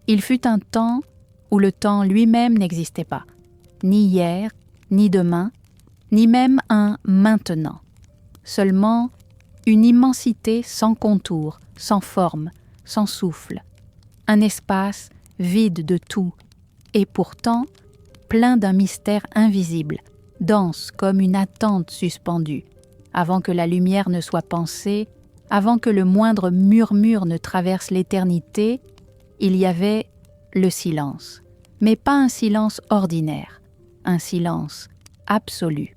Il fut un temps où le temps lui-même n'existait pas, ni hier, ni demain, ni même un maintenant. Seulement une immensité sans contour, sans forme, sans souffle. Un espace vide de tout, et pourtant plein d'un mystère invisible, dense comme une attente suspendue, avant que la lumière ne soit pensée, avant que le moindre murmure ne traverse l'éternité, il y avait le silence, mais pas un silence ordinaire, un silence absolu.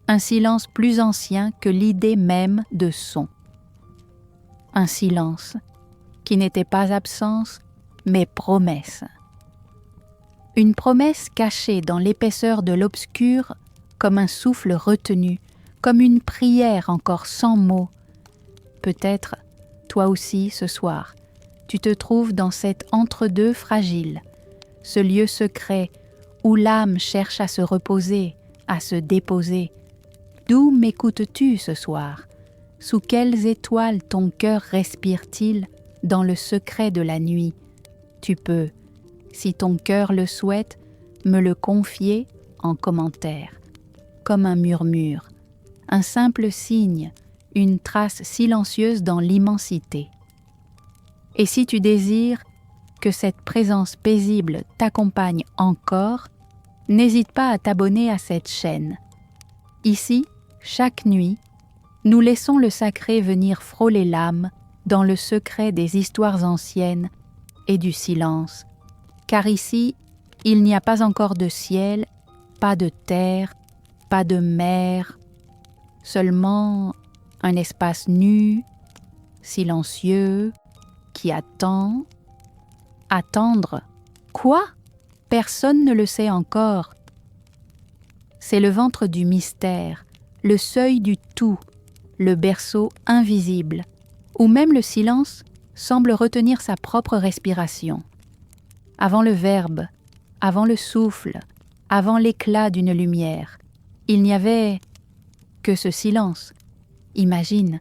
Un silence plus ancien que l'idée même de son. Un silence qui n'était pas absence, mais promesse. Une promesse cachée dans l'épaisseur de l'obscur comme un souffle retenu, comme une prière encore sans mots. Peut-être, toi aussi, ce soir, tu te trouves dans cet entre-deux fragile, ce lieu secret où l'âme cherche à se reposer, à se déposer. D'où m'écoutes-tu ce soir? Sous quelles étoiles ton cœur respire-t-il dans le secret de la nuit? Tu peux, si ton cœur le souhaite, me le confier en commentaire, comme un murmure, un simple signe, une trace silencieuse dans l'immensité. Et si tu désires que cette présence paisible t'accompagne encore, n'hésite pas à t'abonner à cette chaîne. Ici, chaque nuit, nous laissons le sacré venir frôler l'âme dans le secret des histoires anciennes et du silence, car ici, il n'y a pas encore de ciel, pas de terre, pas de mer, seulement un espace nu, silencieux, qui attend. Attendre? Quoi? Personne ne le sait encore. C'est le ventre du mystère, le seuil du tout, le berceau invisible, où même le silence semble retenir sa propre respiration. Avant le verbe, avant le souffle, avant l'éclat d'une lumière, il n'y avait que ce silence. Imagine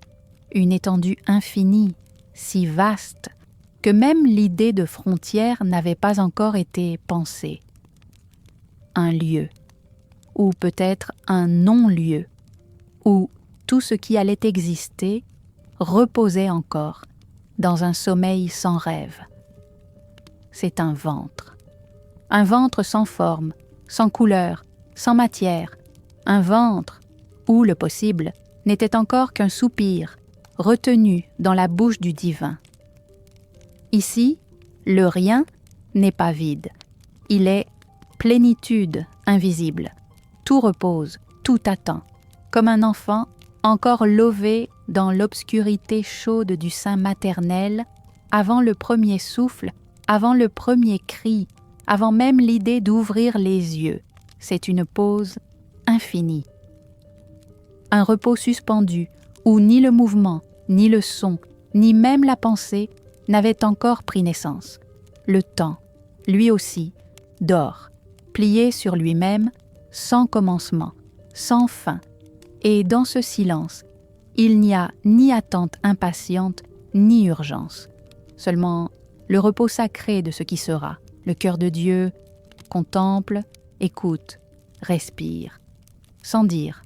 une étendue infinie, si vaste, que même l'idée de frontière n'avait pas encore été pensée. Un lieu, ou peut-être un non-lieu, où tout ce qui allait exister reposait encore dans un sommeil sans rêve. C'est un ventre sans forme, sans couleur, sans matière, un ventre où le possible n'était encore qu'un soupir retenu dans la bouche du divin. Ici, le rien n'est pas vide, il est plénitude invisible. Tout repose, tout attend, comme un enfant encore lové dans l'obscurité chaude du sein maternel, avant le premier souffle, avant le premier cri, avant même l'idée d'ouvrir les yeux. C'est une pause infinie. Un repos suspendu, où ni le mouvement, ni le son, ni même la pensée n'avaient encore pris naissance. Le temps, lui aussi, dort, plié sur lui-même, sans commencement, sans fin, et dans ce silence, il n'y a ni attente impatiente, ni urgence. Seulement le repos sacré de ce qui sera, le cœur de Dieu, contemple, écoute, respire, sans dire,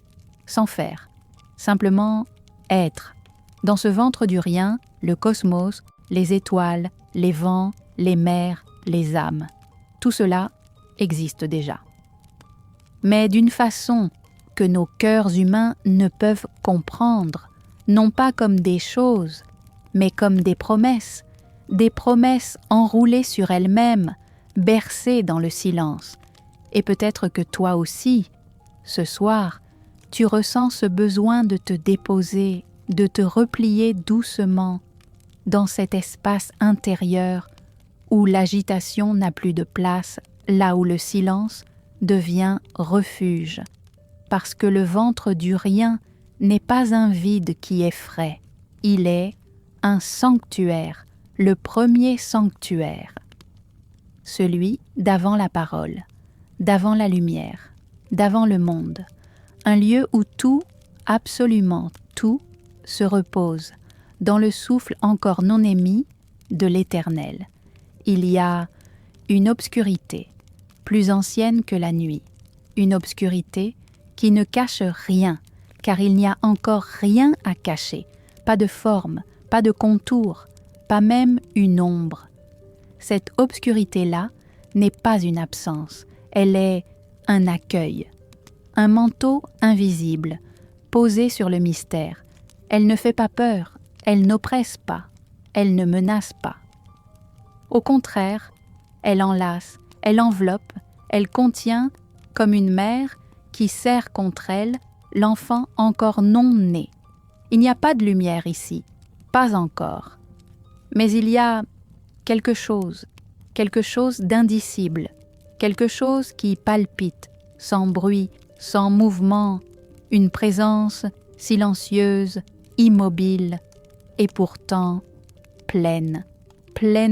sans faire, simplement être. Dans ce ventre du rien, le cosmos, les étoiles, les vents, les mers, les âmes, tout cela existe déjà. Mais d'une façon que nos cœurs humains ne peuvent comprendre, non pas comme des choses, mais comme des promesses enroulées sur elles-mêmes, bercées dans le silence. Et peut-être que toi aussi, ce soir, tu ressens ce besoin de te déposer, de te replier doucement dans cet espace intérieur où l'agitation n'a plus de place, là où le silence devient refuge. Parce que le ventre du rien n'est pas un vide qui effraie, il est un sanctuaire, le premier sanctuaire. Celui d'avant la parole, d'avant la lumière, d'avant le monde, un lieu où tout, absolument tout, se repose, dans le souffle encore non émis de l'Éternel. il y a une obscurité plus ancienne que la nuit, une obscurité qui ne cache rien, car il n'y a encore rien à cacher, pas de forme, pas de contour, pas même une ombre. Cette obscurité-là n'est pas une absence, elle est un accueil, un manteau invisible, posé sur le mystère. Elle ne fait pas peur, elle n'oppresse pas, elle ne menace pas. Au contraire, elle enlace, elle enveloppe, elle contient, comme une mère qui serre contre elle l'enfant encore non né. Il n'y a pas de lumière ici, pas encore. Mais il y a quelque chose d'indicible, quelque chose qui palpite, sans bruit, sans mouvement, une présence silencieuse, immobile, et pourtant pleine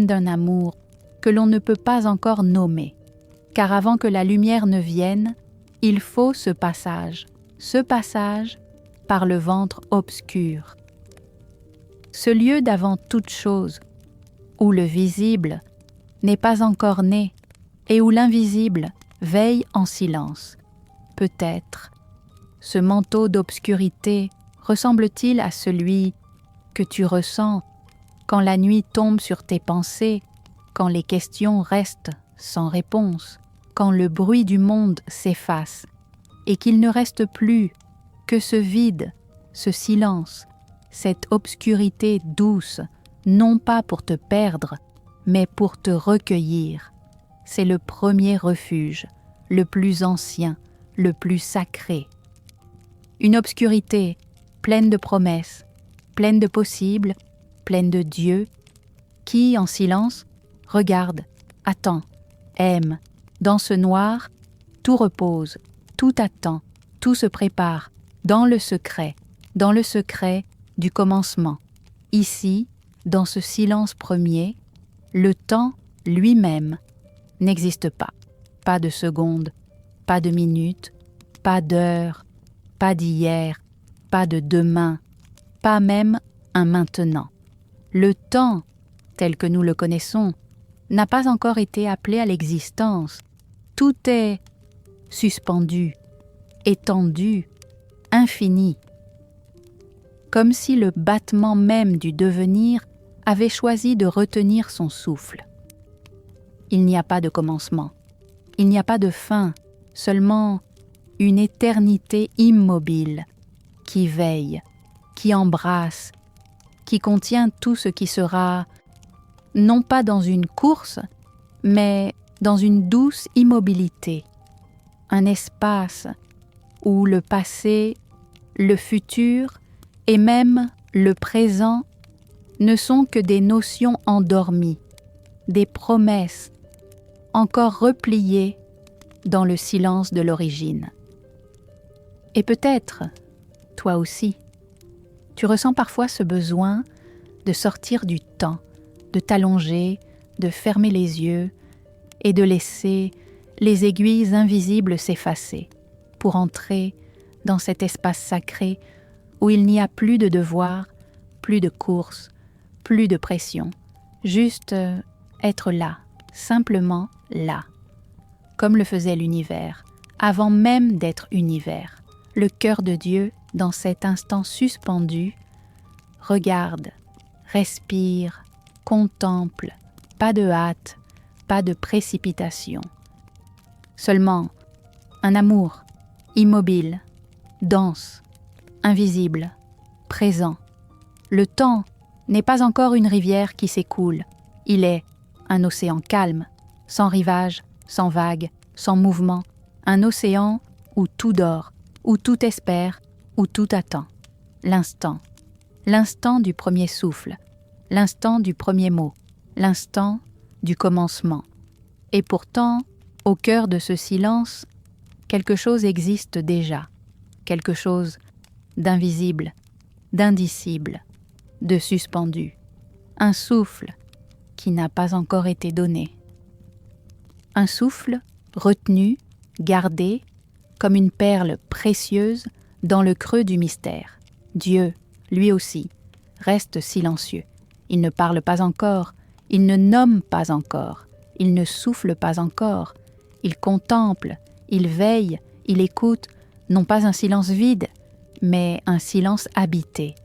d'un amour que l'on ne peut pas encore nommer. Car avant que la lumière ne vienne, il faut ce passage par le ventre obscur. Ce lieu d'avant toute chose, où le visible n'est pas encore né et où l'invisible veille en silence. Peut-être, ce manteau d'obscurité ressemble-t-il à celui que tu ressens quand la nuit tombe sur tes pensées, quand les questions restent sans réponse, quand le bruit du monde s'efface et qu'il ne reste plus que ce vide, ce silence, cette obscurité douce, non pas pour te perdre, mais pour te recueillir. C'est le premier refuge, le plus ancien, le plus sacré. Une obscurité pleine de promesses, pleine de possibles, pleine de Dieu, qui, en silence, regarde, attend, aime. Dans ce noir, tout repose, tout attend, tout se prépare, dans le secret du commencement. Ici, dans ce silence premier, le temps lui-même n'existe pas. Pas de seconde, pas de minute, pas d'heure, pas d'hier, pas de demain, pas même un maintenant. Le temps, tel que nous le connaissons, n'a pas encore été appelé à l'existence. Tout est suspendu, étendu, infini. Comme si le battement même du devenir avait choisi de retenir son souffle. Il n'y a pas de commencement, il n'y a pas de fin, seulement une éternité immobile qui veille, qui embrasse, qui contient tout ce qui sera, non pas dans une course, mais dans une douce immobilité, un espace où le passé, le futur et même le présent ne sont que des notions endormies, des promesses encore repliées dans le silence de l'origine. Et peut-être, toi aussi, tu ressens parfois ce besoin de sortir du temps, de t'allonger, de fermer les yeux et de laisser les aiguilles invisibles s'effacer pour entrer dans cet espace sacré où il n'y a plus de devoir, plus de course, plus de pression, juste être là, simplement là, comme le faisait l'univers, avant même d'être univers. Le cœur de Dieu, dans cet instant suspendu, regarde, respire, contemple, pas de hâte, pas de précipitation. Seulement un amour immobile, dense, invisible, présent. Le temps n'est pas encore une rivière qui s'écoule, il est un océan calme, sans rivage, sans vagues, sans mouvement, un océan où tout dort, où tout espère, où tout attend. L'instant du premier souffle, l'instant du premier mot, l'instant du commencement. Et pourtant, au cœur de ce silence, quelque chose existe déjà, quelque chose d'invisible, d'indicible, de suspendu, un souffle qui n'a pas encore été donné. Un souffle retenu, gardé, comme une perle précieuse dans le creux du mystère. Dieu, lui aussi, reste silencieux. Il ne parle pas encore, Il ne nomme pas encore, il ne souffle pas encore, il contemple, il veille, il écoute, non pas un silence vide, mais un silence habité.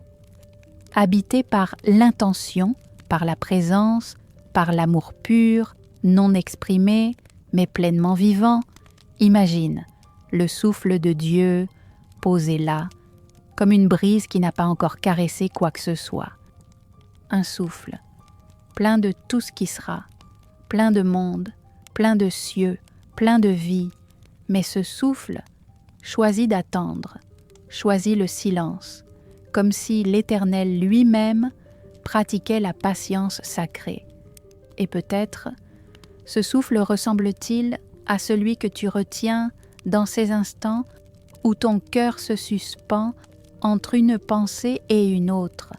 Habité par l'intention, par la présence, par l'amour pur, non exprimé, mais pleinement vivant. Imagine le souffle de Dieu posé là, comme une brise qui n'a pas encore caressé quoi que ce soit. Un souffle, plein de tout ce qui sera, plein de monde, plein de cieux, plein de vie, mais ce souffle choisit d'attendre, choisit le silence, comme si l'Éternel lui-même pratiquait la patience sacrée. Et peut-être, ce souffle ressemble-t-il à celui que tu retiens dans ces instants où ton cœur se suspend entre une pensée et une autre,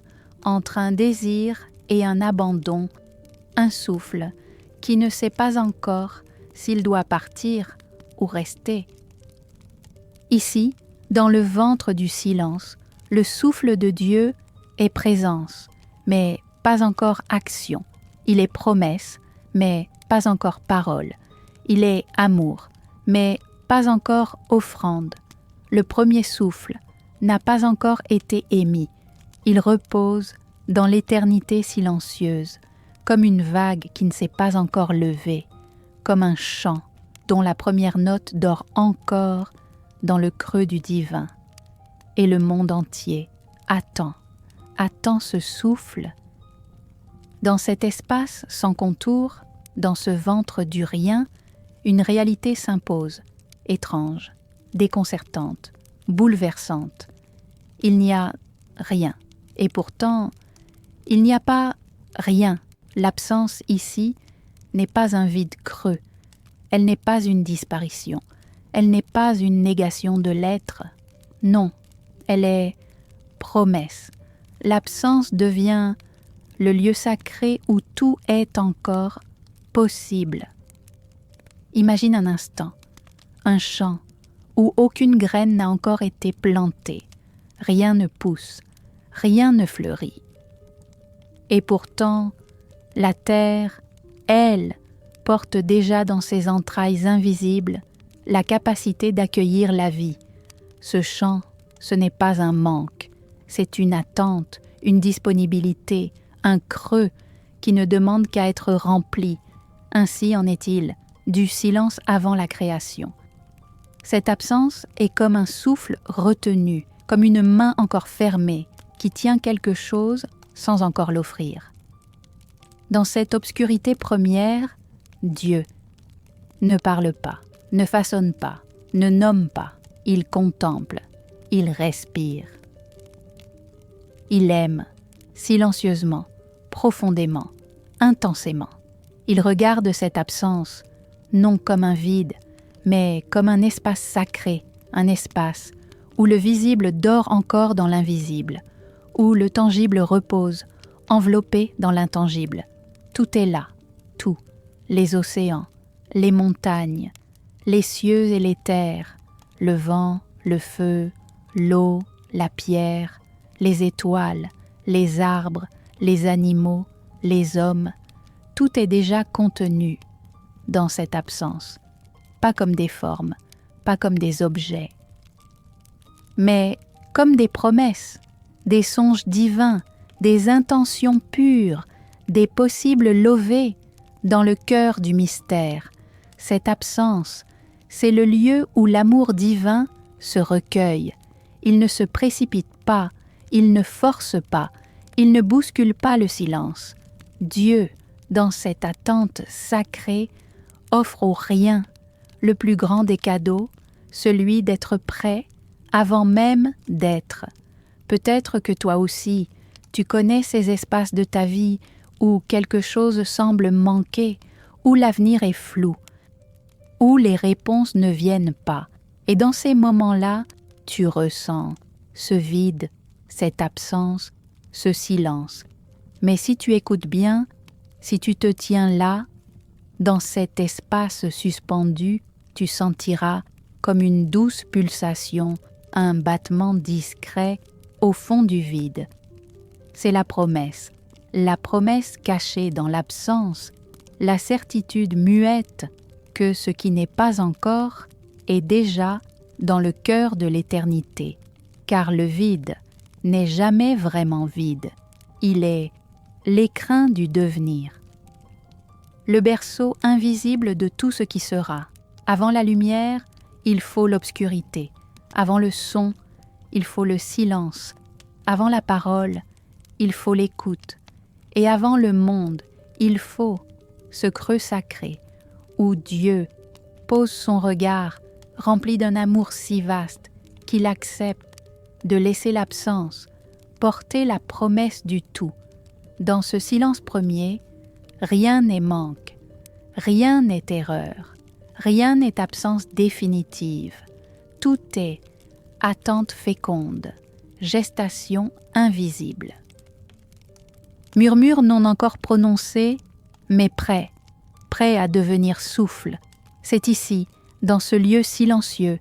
entre un désir et un abandon, un souffle qui ne sait pas encore s'il doit partir ou rester. Ici, dans le ventre du silence, le souffle de Dieu est présence, mais pas encore action. Il est promesse, mais pas encore parole. Il est amour, mais pas encore offrande. Le premier souffle n'a pas encore été émis. Il repose dans l'éternité silencieuse, comme une vague qui ne s'est pas encore levée, comme un chant dont la première note dort encore dans le creux du divin. Et le monde entier attend ce souffle. Dans cet espace sans contour, dans ce ventre du rien, une réalité s'impose, étrange, déconcertante, bouleversante. Il n'y a rien, et pourtant, il n'y a pas rien. L'absence ici n'est pas un vide creux, elle n'est pas une disparition, elle n'est pas une négation de l'être. Non, elle est promesse. L'absence devient le lieu sacré où tout est encore possible. Imagine un instant, un champ où aucune graine n'a encore été plantée, rien ne pousse, rien ne fleurit. Et pourtant, la terre, elle, porte déjà dans ses entrailles invisibles la capacité d'accueillir la vie. Ce champ, ce n'est pas un manque, c'est une attente, une disponibilité, un creux qui ne demande qu'à être rempli. Ainsi en est-il du silence avant la création. Cette absence est comme un souffle retenu, comme une main encore fermée qui tient quelque chose sans encore l'offrir. Dans cette obscurité première, Dieu ne parle pas, ne façonne pas, ne nomme pas, il contemple, il respire. Il aime, silencieusement, profondément, intensément. Il regarde cette absence, non comme un vide, mais comme un espace sacré, un espace où le visible dort encore dans l'invisible, où le tangible repose, enveloppé dans l'intangible. Tout est là, tout, les océans, les montagnes, les cieux et les terres, le vent, le feu, l'eau, la pierre, les étoiles, les arbres, les animaux, les hommes, tout est déjà contenu dans cette absence, pas comme des formes, pas comme des objets, mais comme des promesses, des songes divins, des intentions pures, des possibles lovés dans le cœur du mystère. Cette absence, c'est le lieu où l'amour divin se recueille. Il ne se précipite pas, il ne force pas, il ne bouscule pas le silence. Dieu, dans cette attente sacrée, offre au rien le plus grand des cadeaux, celui d'être prêt avant même d'être. Peut-être que toi aussi, tu connais ces espaces de ta vie où quelque chose semble manquer, où l'avenir est flou, où les réponses ne viennent pas. Et dans ces moments-là, tu ressens ce vide, cette absence, ce silence. Mais si tu écoutes bien, si tu te tiens là, dans cet espace suspendu, tu sentiras comme une douce pulsation, un battement discret au fond du vide. C'est la promesse, la promesse cachée dans l'absence, la certitude muette que ce qui n'est pas encore est déjà dans le cœur de l'éternité, car le vide n'est jamais vraiment vide, il est l'écrin du devenir. Le berceau invisible de tout ce qui sera. Avant la lumière, il faut l'obscurité. Avant le son, il faut le silence. Avant la parole, il faut l'écoute. Et avant le monde, il faut ce creux sacré où Dieu pose son regard rempli d'un amour si vaste qu'il accepte de laisser l'absence porter la promesse du tout. Dans ce silence premier, rien n'est manque, rien n'est erreur, rien n'est absence définitive. Tout est attente féconde, gestation invisible. Murmure non encore prononcé, mais prêt à devenir souffle. C'est ici, dans ce lieu silencieux,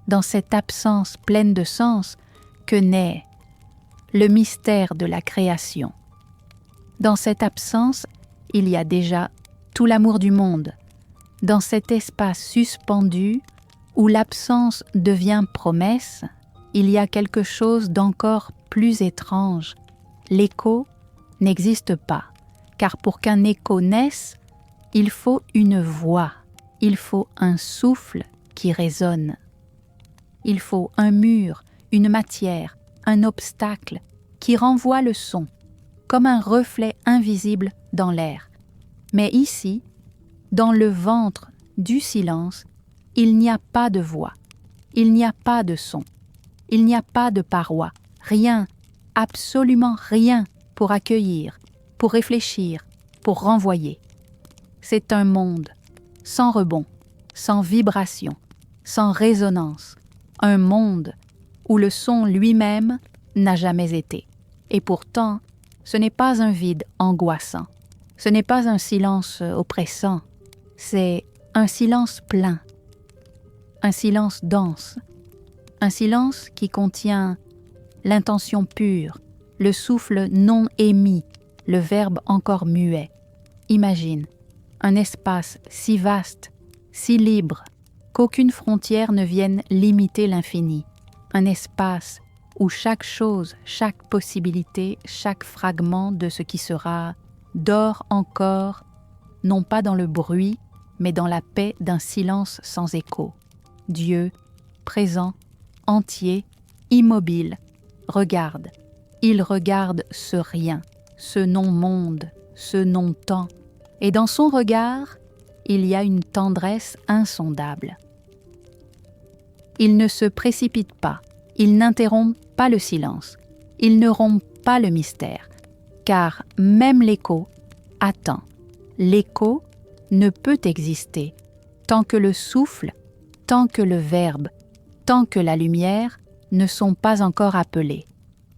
dans cette absence pleine de sens, que naît le mystère de la création. Dans cette absence, il y a déjà tout l'amour du monde. Dans cet espace suspendu, où l'absence devient promesse, il y a quelque chose d'encore plus étrange. L'écho n'existe pas, car pour qu'un écho naisse, il faut une voix, il faut un souffle qui résonne. Il faut un mur, une matière, un obstacle qui renvoie le son, comme un reflet invisible dans l'air. Mais ici, dans le ventre du silence, il n'y a pas de voix, il n'y a pas de son, il n'y a pas de paroi, rien, absolument rien pour accueillir, pour réfléchir, pour renvoyer. C'est un monde sans rebond, sans vibration, sans résonance, un monde où le son lui-même n'a jamais été. Et pourtant, ce n'est pas un vide angoissant, ce n'est pas un silence oppressant, c'est un silence plein, un silence dense, un silence qui contient l'intention pure, le souffle non émis, le verbe encore muet. Imagine un espace si vaste, si libre, qu'aucune frontière ne vienne limiter l'infini, un espace où chaque chose, chaque possibilité, chaque fragment de ce qui sera dort encore, non pas dans le bruit, mais dans la paix d'un silence sans écho. Dieu, présent, entier, immobile, regarde. Il regarde ce rien, ce non-monde, ce non-temps. Et dans son regard, il y a une tendresse insondable. Il ne se précipite pas, il n'interrompt pas le silence, il ne rompt pas le mystère, car même l'écho attend. L'écho ne peut exister tant que le souffle, tant que le verbe, tant que la lumière ne sont pas encore appelés.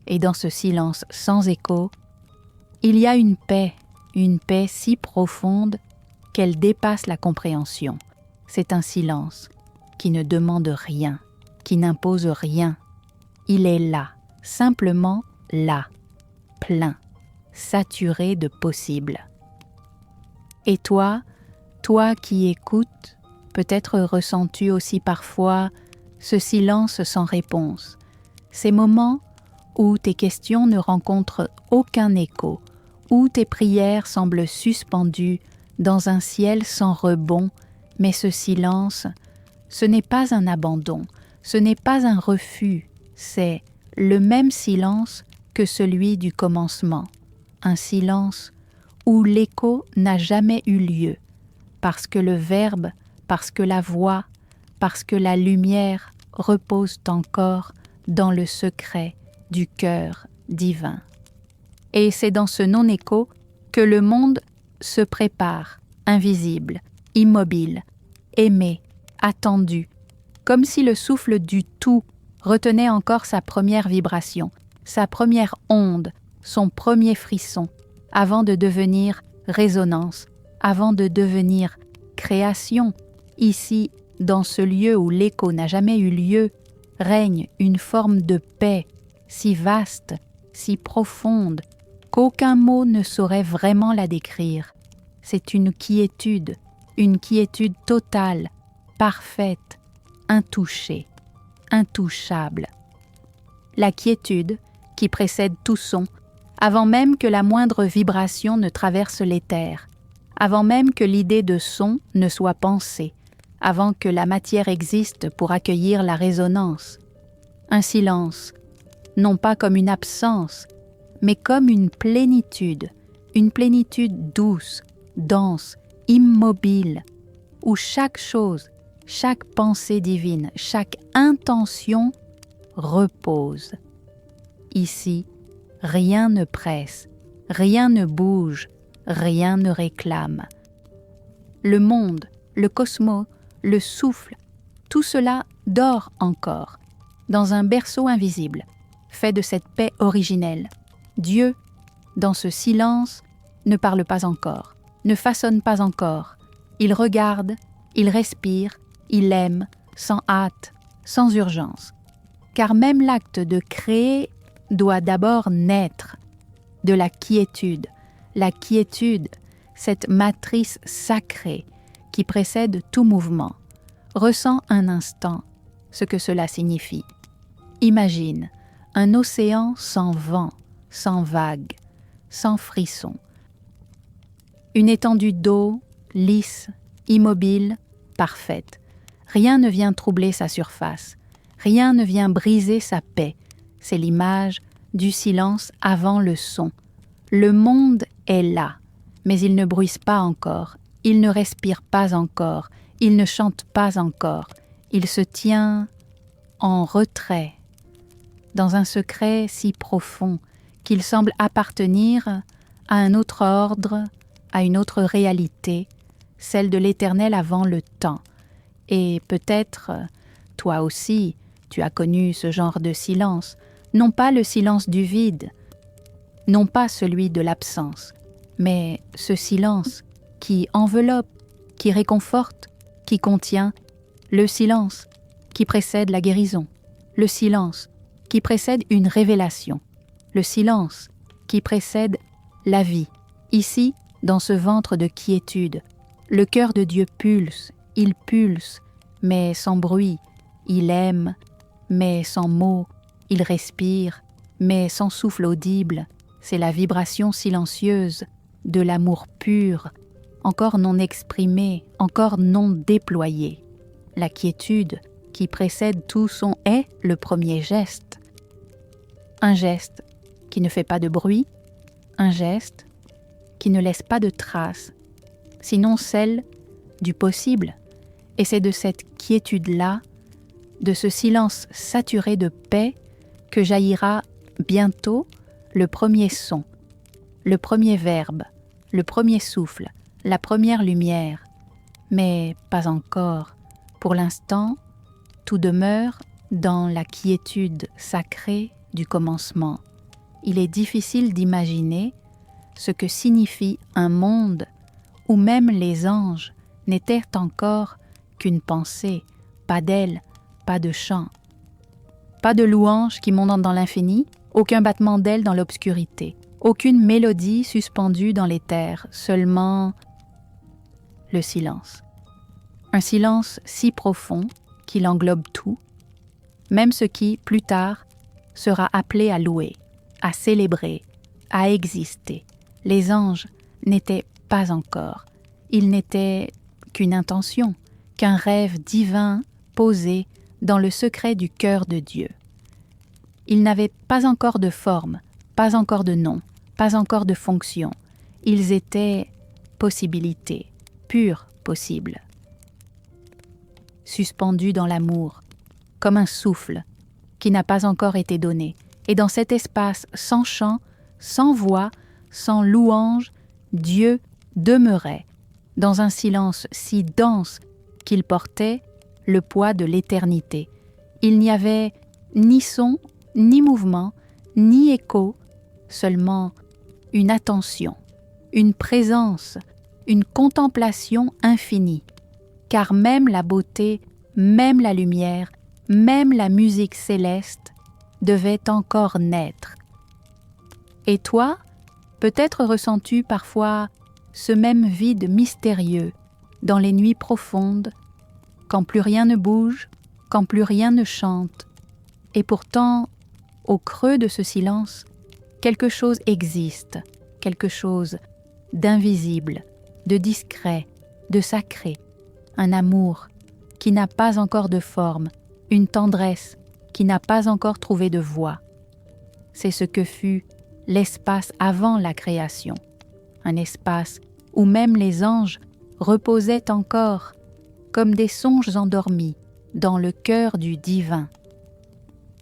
Et dans ce silence sans écho, il y a une paix si profonde qu'elle dépasse la compréhension. C'est un silence qui ne demande rien, qui n'impose rien. Il est là, simplement là, plein, saturé de possible. Et toi qui écoutes, peut-être ressens-tu aussi parfois ce silence sans réponse, ces moments où tes questions ne rencontrent aucun écho, où tes prières semblent suspendues dans un ciel sans rebond, mais ce silence, ce n'est pas un abandon, ce n'est pas un refus, c'est le même silence que celui du commencement, un silence où l'écho n'a jamais eu lieu, parce que le verbe, parce que la voix, parce que la lumière reposent encore dans le secret du cœur divin. Et c'est dans ce non-écho que le monde se prépare, invisible, immobile, aimé, attendu, comme si le souffle du tout retenait encore sa première vibration, sa première onde, son premier frisson, avant de devenir résonance, avant de devenir création. Ici, dans ce lieu où l'écho n'a jamais eu lieu, règne une forme de paix si vaste, si profonde, qu'aucun mot ne saurait vraiment la décrire. C'est une quiétude totale, parfaite, intouchée, intouchable. La quiétude qui précède tout son, avant même que la moindre vibration ne traverse l'éther, avant même que l'idée de son ne soit pensée, avant que la matière existe pour accueillir la résonance. Un silence, non pas comme une absence, mais comme une plénitude douce, dense, immobile, où chaque chose, chaque pensée divine, chaque intention repose. Ici, rien ne presse, rien ne bouge, rien ne réclame. Le monde, le cosmos, le souffle, tout cela dort encore, dans un berceau invisible, fait de cette paix originelle. Dieu, dans ce silence, ne parle pas encore, ne façonne pas encore. Il regarde, il respire, il aime, sans hâte, sans urgence. Car même l'acte de créer doit d'abord naître de la quiétude, cette matrice sacrée qui précède tout mouvement. Ressens un instant ce que cela signifie. Imagine un océan sans vent, sans vagues, sans frissons. Une étendue d'eau, lisse, immobile, parfaite. Rien ne vient troubler sa surface, rien ne vient briser sa paix. C'est l'image du silence avant le son. Le monde est là, mais il ne bruisse pas encore, il ne respire pas encore, il ne chante pas encore. Il se tient en retrait, dans un secret si profond qu'il semble appartenir à un autre ordre, à une autre réalité, celle de l'éternel avant le temps. Et peut-être, toi aussi, tu as connu ce genre de silence, non pas le silence du vide, non pas celui de l'absence, mais ce silence qui enveloppe, qui réconforte, qui contient, le silence qui précède la guérison, le silence qui précède une révélation, le silence qui précède la vie. Ici, dans ce ventre de quiétude, le cœur de Dieu pulse, il pulse, mais sans bruit, il aime, mais sans mots, il respire, mais sans souffle audible. C'est la vibration silencieuse de l'amour pur, encore non exprimé, encore non déployé. La quiétude qui précède tout son est le premier geste. Un geste qui ne fait pas de bruit, un geste qui ne laisse pas de traces, sinon celle du possible. Et c'est de cette quiétude-là, de ce silence saturé de paix, que jaillira bientôt le premier son, le premier verbe, le premier souffle, la première lumière. Mais pas encore. Pour l'instant, tout demeure dans la quiétude sacrée du commencement. Il est difficile d'imaginer ce que signifie un monde où même les anges n'étaient encore qu'une pensée, pas d'ailes, pas de chant, pas de louanges qui montent dans l'infini, aucun battement d'ailes dans l'obscurité, aucune mélodie suspendue dans l'éther, seulement le silence. Un silence si profond qu'il englobe tout, même ce qui, plus tard, sera appelé à louer, à célébrer, à exister. Les anges n'étaient pas encore. Ils n'étaient qu'une intention, qu'un rêve divin posé dans le secret du cœur de Dieu. Ils n'avaient pas encore de forme, pas encore de nom, pas encore de fonction. Ils étaient possibilités, pures possibles. Suspendus dans l'amour, comme un souffle qui n'a pas encore été donné. Et dans cet espace sans chant, sans voix, sans louange, Dieu demeurait, dans un silence si dense qu'il portait le poids de l'éternité. Il n'y avait ni son, ni mouvement, ni écho, seulement une attention, une présence, une contemplation infinie. Car même la beauté, même la lumière, même la musique céleste devait encore naître. Et toi, Peut-être ressens-tu parfois ce même vide mystérieux dans les nuits profondes, quand plus rien ne bouge, quand plus rien ne chante, et pourtant, au creux de ce silence, quelque chose existe, quelque chose d'invisible, de discret, de sacré, un amour qui n'a pas encore de forme, une tendresse qui n'a pas encore trouvé de voix. C'est ce que fut l'espace avant la création, un espace où même les anges reposaient encore comme des songes endormis dans le cœur du divin.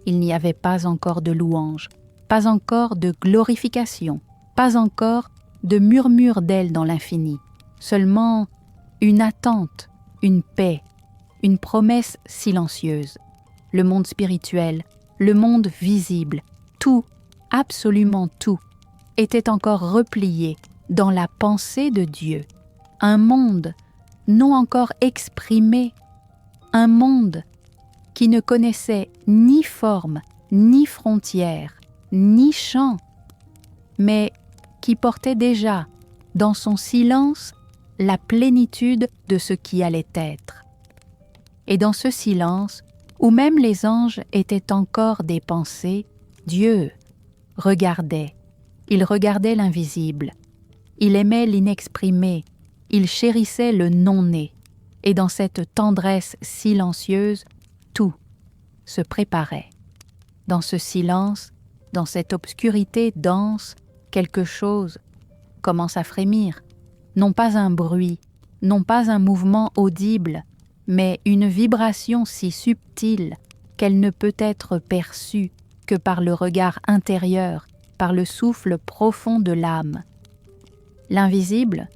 Il n'y avait pas encore de louange, pas encore de glorification, pas encore de murmure d'ailes dans l'infini, seulement une attente, une paix, une promesse silencieuse. Le monde spirituel, le monde visible, tout, absolument tout, était encore replié dans la pensée de Dieu. Un monde non encore exprimé, un monde qui ne connaissait ni forme, ni frontières, ni chant, mais qui portait déjà dans son silence la plénitude de ce qui allait être. Et dans ce silence, où même les anges étaient encore des pensées, Dieu regardait. Il regardait l'invisible. Il aimait l'inexprimé. Il chérissait le non-né. Et dans cette tendresse silencieuse, tout se préparait. Dans ce silence, dans cette obscurité dense, quelque chose commence à frémir. Non pas un bruit, non pas un mouvement audible, mais une vibration si subtile qu'elle ne peut être perçue que par le regard intérieur, par le souffle profond de l'âme. L'invisible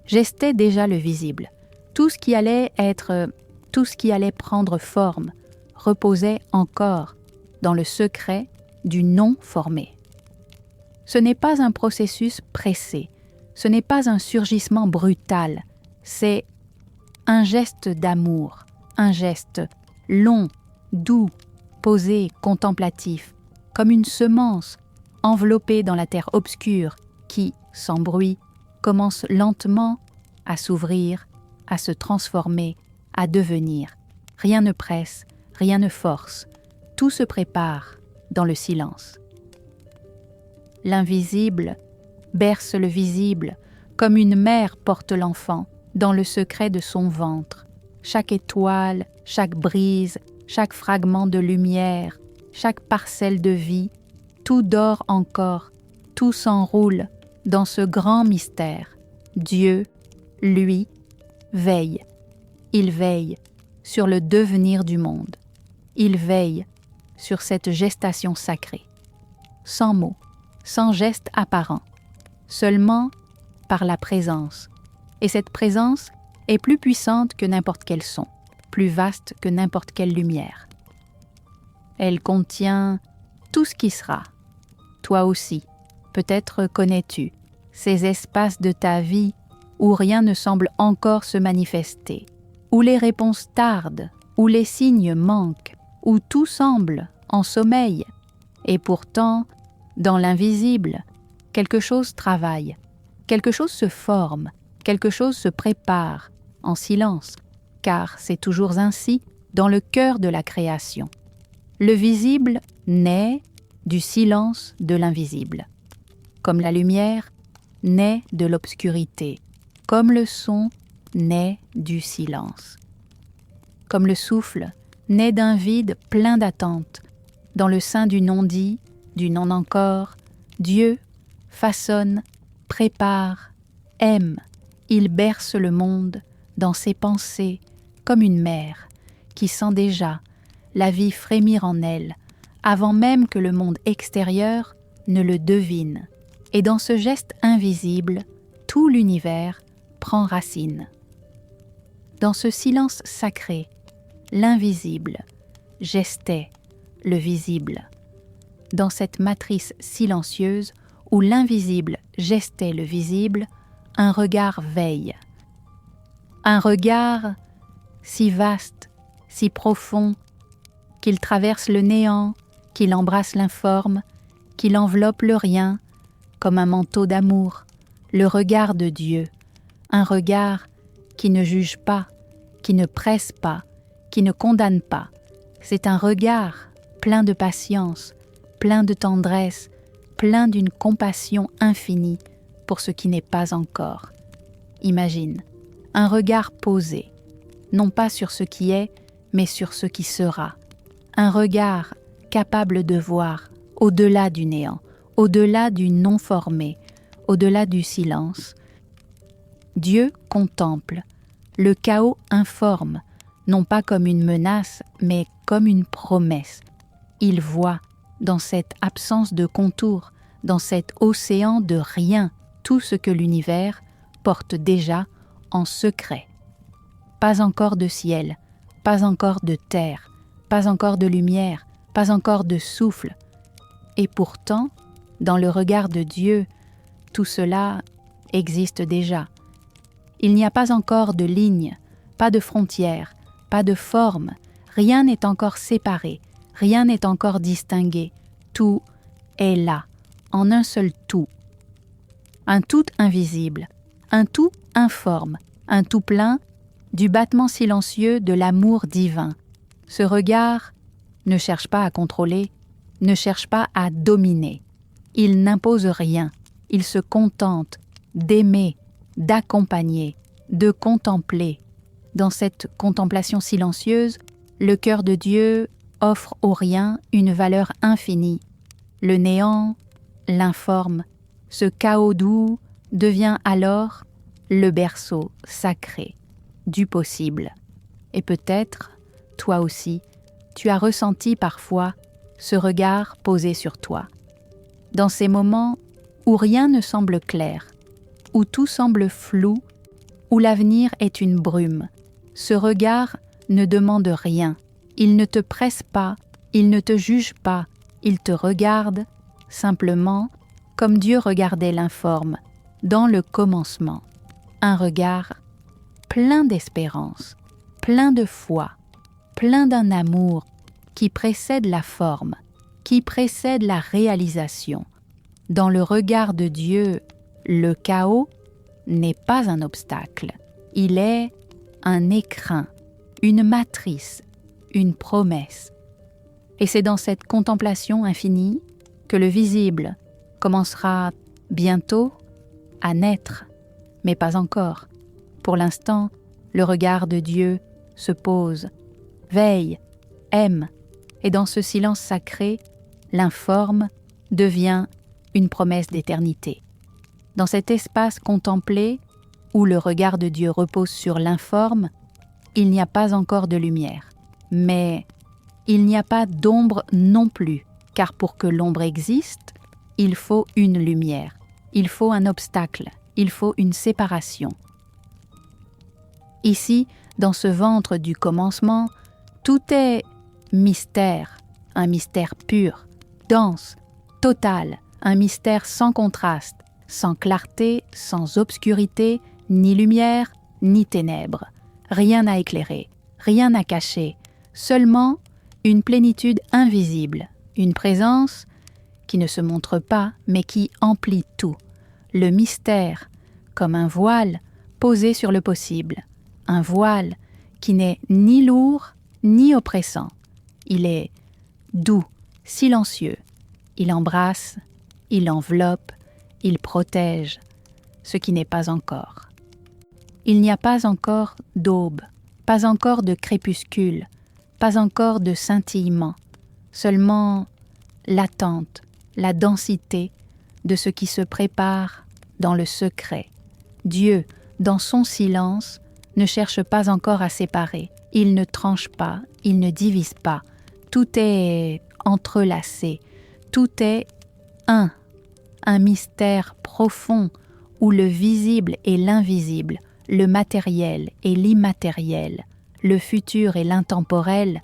gestait déjà le visible. Tout ce qui allait prendre forme, reposait encore dans le secret du non formé. Ce n'est pas un processus pressé, ce n'est pas un surgissement brutal, c'est un geste d'amour, un geste long, doux, posé, contemplatif, comme une semence enveloppée dans la terre obscure qui, sans bruit, commence lentement à s'ouvrir, à se transformer, à devenir. Rien ne presse, rien ne force, tout se prépare dans le silence. L'invisible berce le visible comme une mère porte l'enfant dans le secret de son ventre. Chaque étoile, chaque brise, chaque fragment de lumière, chaque parcelle de vie, tout dort encore, tout s'enroule dans ce grand mystère. Dieu, lui, veille. Il veille sur le devenir du monde. Il veille sur cette gestation sacrée. Sans mots, sans geste apparent, seulement par la présence. Et cette présence est plus puissante que n'importe quel son, plus vaste que n'importe quelle lumière. Elle contient tout ce qui sera. Toi aussi, peut-être connais-tu ces espaces de ta vie où rien ne semble encore se manifester, où les réponses tardent, où les signes manquent, où tout semble en sommeil. Et pourtant, dans l'invisible, quelque chose travaille, quelque chose se forme, quelque chose se prépare en silence, car c'est toujours ainsi dans le cœur de la création. Le visible naît du silence de l'invisible, comme la lumière naît de l'obscurité, comme le son naît du silence, comme le souffle naît d'un vide plein d'attente. Dans le sein du non-dit, du non-encore, Dieu façonne, prépare, aime. Il berce le monde dans ses pensées comme une mère qui sent déjà la vie frémir en elle avant même que le monde extérieur ne le devine. Et dans ce geste invisible, tout l'univers prend racine. Dans ce silence sacré, l'invisible gestait le visible. Dans cette matrice silencieuse où l'invisible gestait le visible, un regard veille. Un regard si vaste, si profond, qu'il traverse le néant, qu'il embrasse l'informe, qu'il enveloppe le rien, comme un manteau d'amour, le regard de Dieu, un regard qui ne juge pas, qui ne presse pas, qui ne condamne pas. C'est un regard plein de patience, plein de tendresse, plein d'une compassion infinie pour ce qui n'est pas encore. Imagine, un regard posé, non pas sur ce qui est, mais sur ce qui sera. Un regard capable de voir au-delà du néant, au-delà du non formé, au-delà du silence. Dieu contemple le chaos informe, non pas comme une menace, mais comme une promesse. Il voit, dans cette absence de contour, dans cet océan de rien, tout ce que l'univers porte déjà en secret. Pas encore de ciel, pas encore de terre, pas encore de lumière, pas encore de souffle. Et pourtant, dans le regard de Dieu, tout cela existe déjà. Il n'y a pas encore de ligne, pas de frontières, pas de forme, rien n'est encore séparé, rien n'est encore distingué. Tout est là, en un seul tout. Un tout invisible, un tout informe, un tout plein du battement silencieux de l'amour divin. Ce regard ne cherche pas à contrôler, ne cherche pas à dominer. Il n'impose rien, il se contente d'aimer, d'accompagner, de contempler. Dans cette contemplation silencieuse, le cœur de Dieu offre au rien une valeur infinie. Le néant, l'informe, ce chaos doux devient alors le berceau sacré du possible. Et peut-être, toi aussi, tu as ressenti parfois ce regard posé sur toi. Dans ces moments où rien ne semble clair, où tout semble flou, où l'avenir est une brume, ce regard ne demande rien, il ne te presse pas, il ne te juge pas, il te regarde simplement comme Dieu regardait l'informe dans le commencement. Un regard plein d'espérance, plein de foi, plein d'un amour qui précède la forme, qui précède la réalisation. Dans le regard de Dieu, le chaos n'est pas un obstacle, il est un écrin, une matrice, une promesse. Et c'est dans cette contemplation infinie que le visible commencera bientôt à naître, mais pas encore. Pour l'instant, le regard de Dieu se pose, veille, aime, et dans ce silence sacré, l'informe devient une promesse d'éternité. Dans cet espace contemplé, où le regard de Dieu repose sur l'informe, il n'y a pas encore de lumière. Mais il n'y a pas d'ombre non plus, car pour que l'ombre existe, il faut une lumière, il faut un obstacle, il faut une séparation. Ici, dans ce ventre du commencement, tout est mystère, un mystère pur, dense, total, un mystère sans contraste, sans clarté, sans obscurité, ni lumière, ni ténèbres. Rien à éclairer, rien à cacher, seulement une plénitude invisible, une présence qui ne se montre pas, mais qui emplit tout. Le mystère, comme un voile posé sur le possible, un voile qui n'est ni lourd ni oppressant. Il est doux, silencieux, il embrasse, il enveloppe, il protège ce qui n'est pas encore. Il n'y a pas encore d'aube, pas encore de crépuscule, pas encore de scintillement, seulement l'attente, la densité de ce qui se prépare dans le secret. Dieu, dans son silence, ne cherche pas encore à séparer. Il ne tranche pas, il ne divise pas. Tout est entrelacé, tout est un mystère profond où le visible et l'invisible, le matériel et l'immatériel, le futur et l'intemporel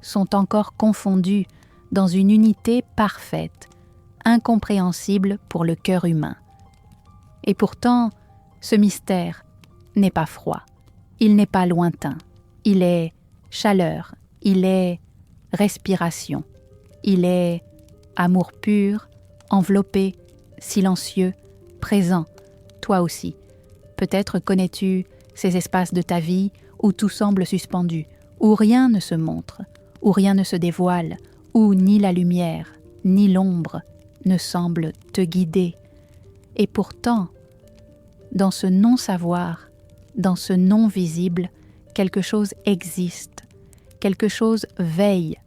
sont encore confondus dans une unité parfaite, incompréhensible pour le cœur humain. Et pourtant, ce mystère n'est pas froid, il n'est pas lointain, il est chaleur, il est respiration, il est amour pur, enveloppé, silencieux, présent, toi aussi. Peut-être connais-tu ces espaces de ta vie où tout semble suspendu, où rien ne se montre, où rien ne se dévoile, où ni la lumière, ni l'ombre ne semblent te guider. Et pourtant, dans ce non-savoir, dans ce non-visible, quelque chose existe, quelque chose veille,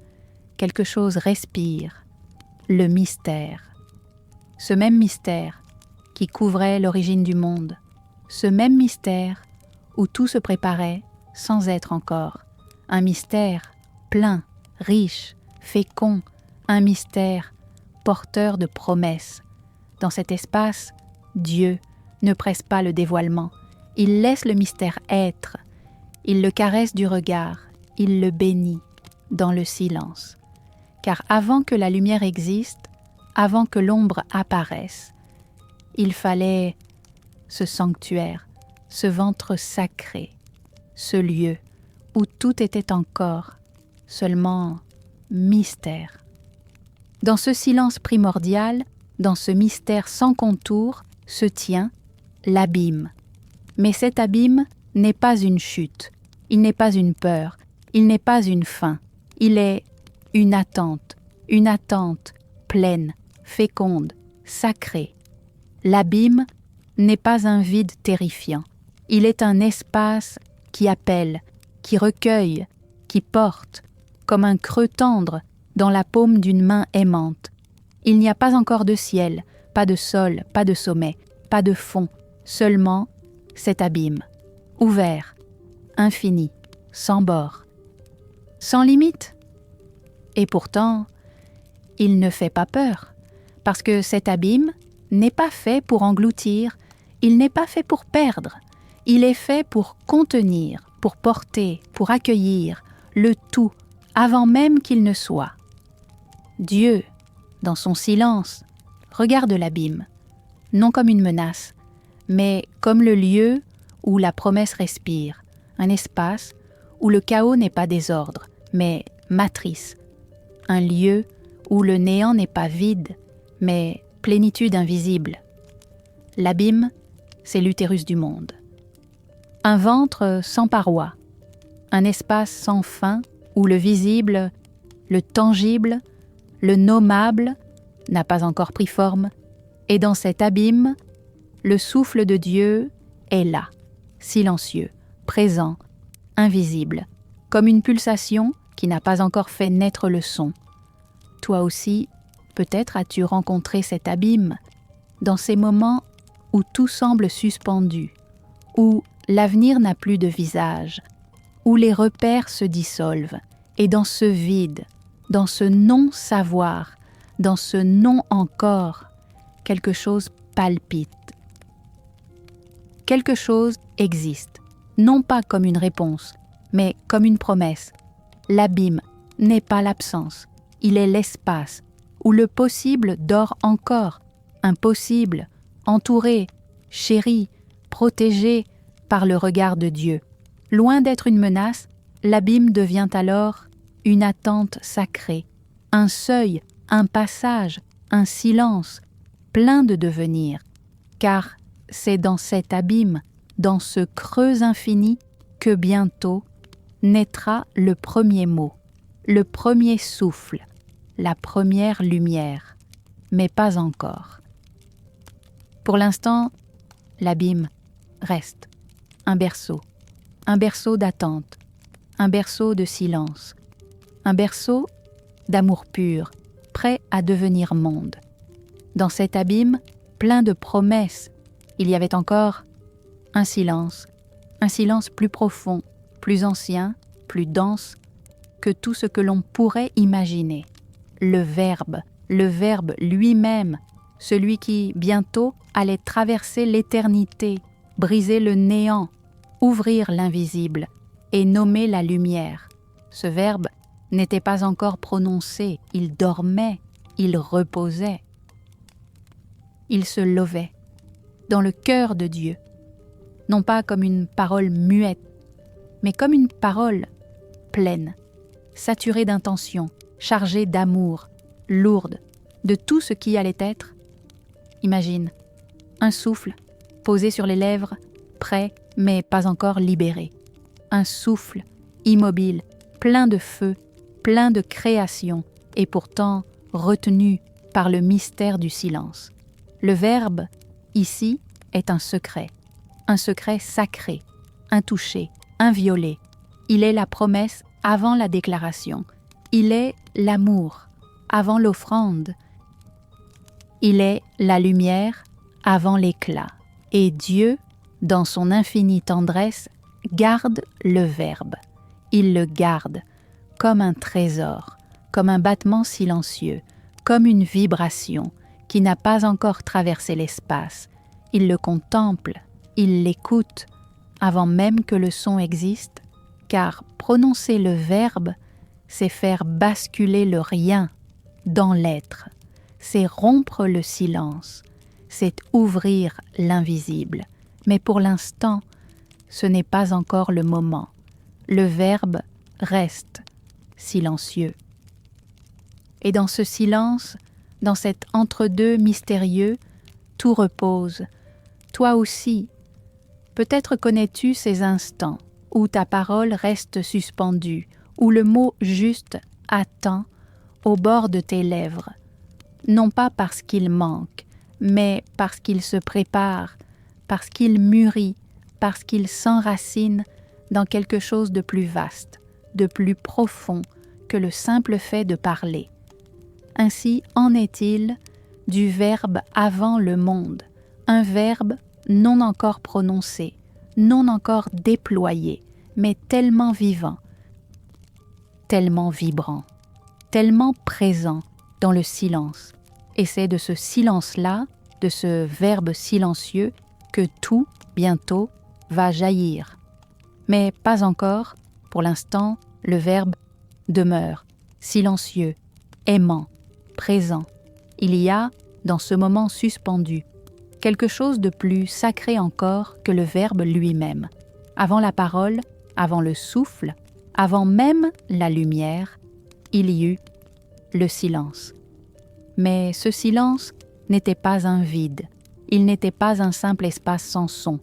quelque chose respire, le mystère. Ce même mystère qui couvrait l'origine du monde, ce même mystère où tout se préparait sans être encore, un mystère plein, riche, fécond, un mystère porteur de promesses. Dans cet espace, Dieu ne presse pas le dévoilement, il laisse le mystère être, il le caresse du regard, il le bénit dans le silence. Car avant que la lumière existe, avant que l'ombre apparaisse, il fallait ce sanctuaire, ce ventre sacré, ce lieu où tout était encore seulement mystère. Dans ce silence primordial, dans ce mystère sans contour, se tient l'abîme. Mais cet abîme n'est pas une chute, il n'est pas une peur, il n'est pas une fin, il est une attente pleine, féconde, sacrée. L'abîme n'est pas un vide terrifiant, il est un espace qui appelle, qui recueille, qui porte, comme un creux tendre dans la paume d'une main aimante. Il n'y a pas encore de ciel, pas de sol, pas de sommet, pas de fond, seulement cet abîme, ouvert, infini, sans bord, sans limite. Et pourtant, il ne fait pas peur, parce que cet abîme n'est pas fait pour engloutir, il n'est pas fait pour perdre, il est fait pour contenir, pour porter, pour accueillir le tout avant même qu'il ne soit. Dieu, dans son silence, regarde l'abîme, non comme une menace, mais comme le lieu où la promesse respire, un espace où le chaos n'est pas désordre, mais matrice, un lieu où le néant n'est pas vide, mais plénitude invisible. L'abîme, c'est l'utérus du monde. Un ventre sans parois, un espace sans fin où le visible, le tangible, le nommable n'a pas encore pris forme, et dans cet abîme, le souffle de Dieu est là, silencieux, présent, invisible, comme une pulsation qui n'a pas encore fait naître le son. Toi aussi, peut-être as-tu rencontré cet abîme, dans ces moments où tout semble suspendu, où l'avenir n'a plus de visage, où les repères se dissolvent, et dans ce vide, dans ce non-savoir, dans ce non-encore, quelque chose palpite. Quelque chose existe, non pas comme une réponse, mais comme une promesse. L'abîme n'est pas l'absence, il est l'espace où le possible dort encore, impossible, entouré, chéri, protégé par le regard de Dieu. Loin d'être une menace, l'abîme devient alors une attente sacrée, un seuil, un passage, un silence, plein de devenir, car c'est dans cet abîme, dans ce creux infini, que bientôt naîtra le premier mot, le premier souffle, la première lumière, mais pas encore. Pour l'instant, l'abîme reste un berceau d'attente, un berceau de silence, un berceau d'amour pur, prêt à devenir monde. Dans cet abîme, plein de promesses, il y avait encore un silence plus profond, plus ancien, plus dense que tout ce que l'on pourrait imaginer. Le Verbe lui-même, celui qui, bientôt, allait traverser l'éternité, briser le néant, ouvrir l'invisible et nommer la lumière. Ce Verbe n'était pas encore prononcé, il dormait, il reposait. Il se levait dans le cœur de Dieu, non pas comme une parole muette, mais comme une parole pleine, saturée d'intention, chargée d'amour, lourde de tout ce qui allait être. Imagine, un souffle posé sur les lèvres, prêt mais pas encore libéré. Un souffle immobile, plein de feu, plein de création et pourtant retenu par le mystère du silence. Le Verbe, ici, est un secret sacré, intouché, inviolé. Il est la promesse avant la déclaration. Il est l'amour avant l'offrande. Il est la lumière avant l'éclat. Et Dieu, dans son infinie tendresse, garde le Verbe. Il le garde comme un trésor, comme un battement silencieux, comme une vibration qui n'a pas encore traversé l'espace. Il le contemple, il l'écoute, avant même que le son existe, car prononcer le Verbe, c'est faire basculer le rien dans l'être, c'est rompre le silence, c'est ouvrir l'invisible. Mais pour l'instant, ce n'est pas encore le moment. Le Verbe reste silencieux. Et dans ce silence, dans cet entre-deux mystérieux, tout repose. Toi aussi, peut-être connais-tu ces instants où ta parole reste suspendue, où le mot juste attend au bord de tes lèvres, non pas parce qu'il manque, mais parce qu'il se prépare, parce qu'il mûrit, parce qu'il s'enracine dans quelque chose de plus vaste, de plus profond que le simple fait de parler. Ainsi en est-il du Verbe avant le monde, un verbe non encore prononcé, non encore déployé, mais tellement vivant, tellement vibrant, tellement présent dans le silence. Et c'est de ce silence-là, de ce verbe silencieux, que tout, bientôt, va jaillir. Mais pas encore, pour l'instant, le verbe demeure, silencieux, aimant, présent. Il y a, dans ce moment suspendu, quelque chose de plus sacré encore que le verbe lui-même. Avant la parole, avant le souffle, avant même la lumière, il y eut le silence. Mais ce silence n'était pas un vide, il n'était pas un simple espace sans son,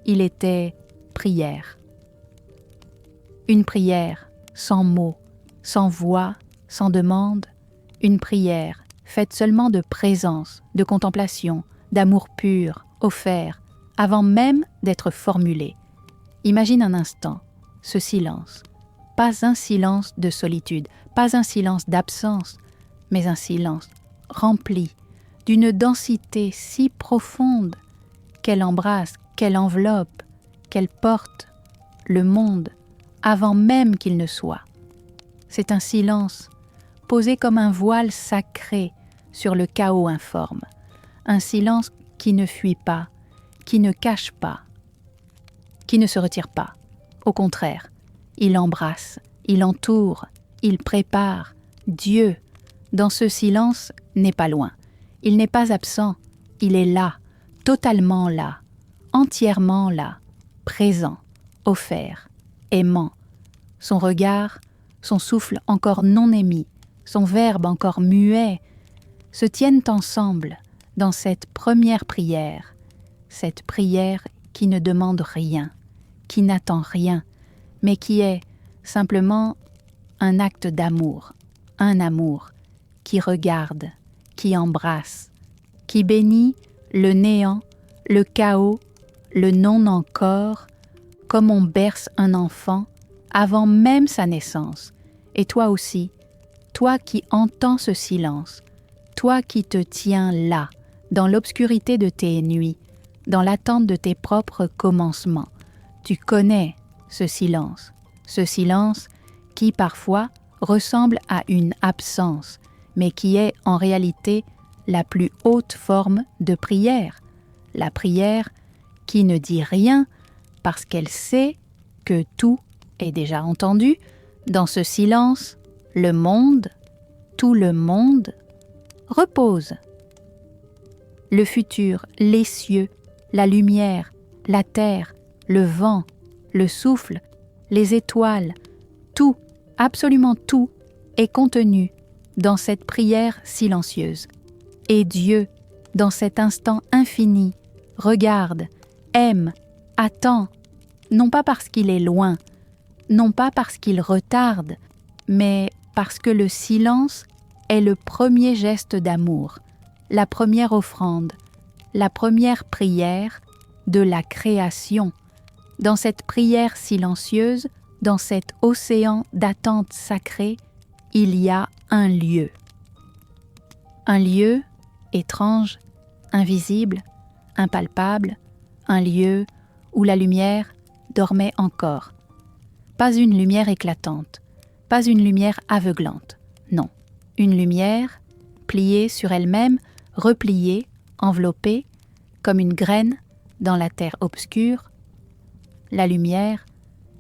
il était prière. Une prière sans mots, sans voix, sans demande, une prière faite seulement de présence, de contemplation, d'amour pur, offert, avant même d'être formulée. Imagine un instant ce silence, pas un silence de solitude, pas un silence d'absence, mais un silence rempli d'une densité si profonde qu'elle embrasse, qu'elle enveloppe, qu'elle porte le monde avant même qu'il ne soit. C'est un silence posé comme un voile sacré sur le chaos informe, un silence qui ne fuit pas, qui ne cache pas, qui ne se retire pas. Au contraire, il embrasse, il entoure, il prépare. Dieu, dans ce silence, n'est pas loin. Il n'est pas absent, il est là, totalement là, entièrement là, présent, offert, aimant. Son regard, son souffle encore non émis, son verbe encore muet, se tiennent ensemble dans cette première prière qui ne demande rien, qui n'attend rien, mais qui est simplement un acte d'amour, un amour qui regarde, qui embrasse, qui bénit le néant, le chaos, le non encore, comme on berce un enfant avant même sa naissance. Et toi aussi, toi qui entends ce silence, toi qui te tiens là, dans l'obscurité de tes nuits, dans l'attente de tes propres commencements, tu connais ce silence qui parfois ressemble à une absence, mais qui est en réalité la plus haute forme de prière, la prière qui ne dit rien parce qu'elle sait que tout est déjà entendu. Dans ce silence, le monde, tout le monde, repose. Le futur, les cieux, la lumière, la terre, le vent, le souffle, les étoiles, tout, absolument tout, est contenu dans cette prière silencieuse. Et Dieu, dans cet instant infini, regarde, aime, attend, non pas parce qu'il est loin, non pas parce qu'il retarde, mais parce que le silence est le premier geste d'amour, la première offrande, la première prière de la création. Dans cette prière silencieuse, dans cet océan d'attente sacrée, il y a un lieu. Un lieu étrange, invisible, impalpable, un lieu où la lumière dormait encore. Pas une lumière éclatante, pas une lumière aveuglante, non, une lumière pliée sur elle-même, repliée, enveloppée, comme une graine dans la terre obscure. La lumière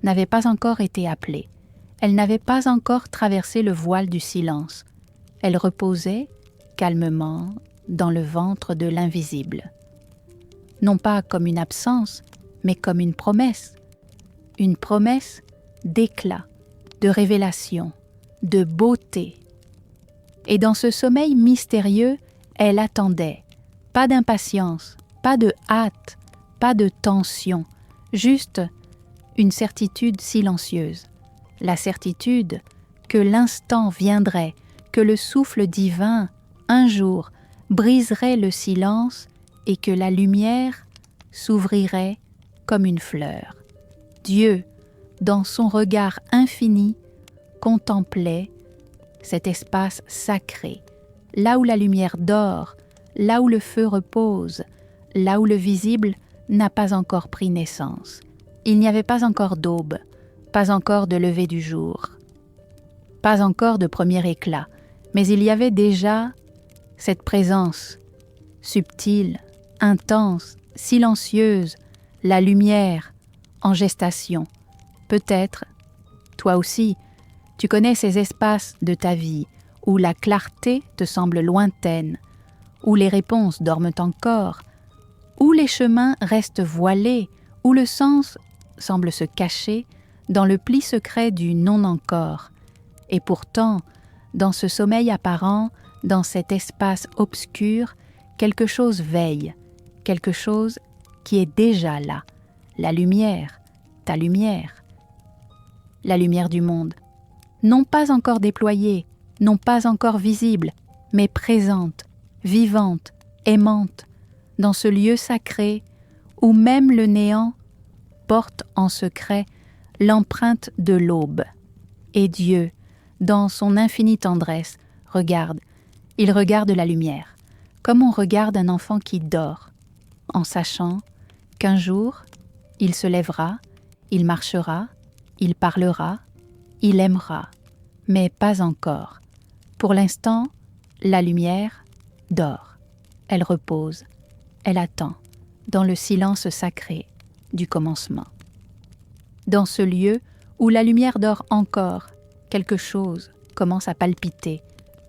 n'avait pas encore été appelée, elle n'avait pas encore traversé le voile du silence, elle reposait calmement dans le ventre de l'invisible. Non pas comme une absence, mais comme une promesse d'éclat, de révélation, de beauté. Et dans ce sommeil mystérieux, elle attendait, pas d'impatience, pas de hâte, pas de tension, juste une certitude silencieuse, la certitude que l'instant viendrait, que le souffle divin, un jour, briserait le silence et que la lumière s'ouvrirait comme une fleur. Dieu, dans son regard infini, contemplait cet espace sacré, là où la lumière dort, là où le feu repose, là où le visible n'a pas encore pris naissance. Il n'y avait pas encore d'aube, pas encore de lever du jour, pas encore de premier éclat, mais il y avait déjà cette présence subtile, intense, silencieuse, la lumière en gestation. Peut-être, toi aussi, tu connais ces espaces de ta vie où la clarté te semble lointaine, où les réponses dorment encore, où les chemins restent voilés, où le sens semble se cacher dans le pli secret du non encore. Et pourtant, dans ce sommeil apparent, dans cet espace obscur, quelque chose veille, quelque chose qui est déjà là, la lumière, ta lumière, la lumière du monde, non pas encore déployée, non pas encore visible, mais présente, vivante, aimante, dans ce lieu sacré où même le néant porte en secret l'empreinte de l'aube. Et Dieu, dans son infinie tendresse, regarde, il regarde la lumière, comme on regarde un enfant qui dort, en sachant qu'un jour, il se lèvera, il marchera, il parlera, il aimera, mais pas encore. Pour l'instant, la lumière dort, elle repose, elle attend, dans le silence sacré du commencement. Dans ce lieu où la lumière dort encore, quelque chose commence à palpiter,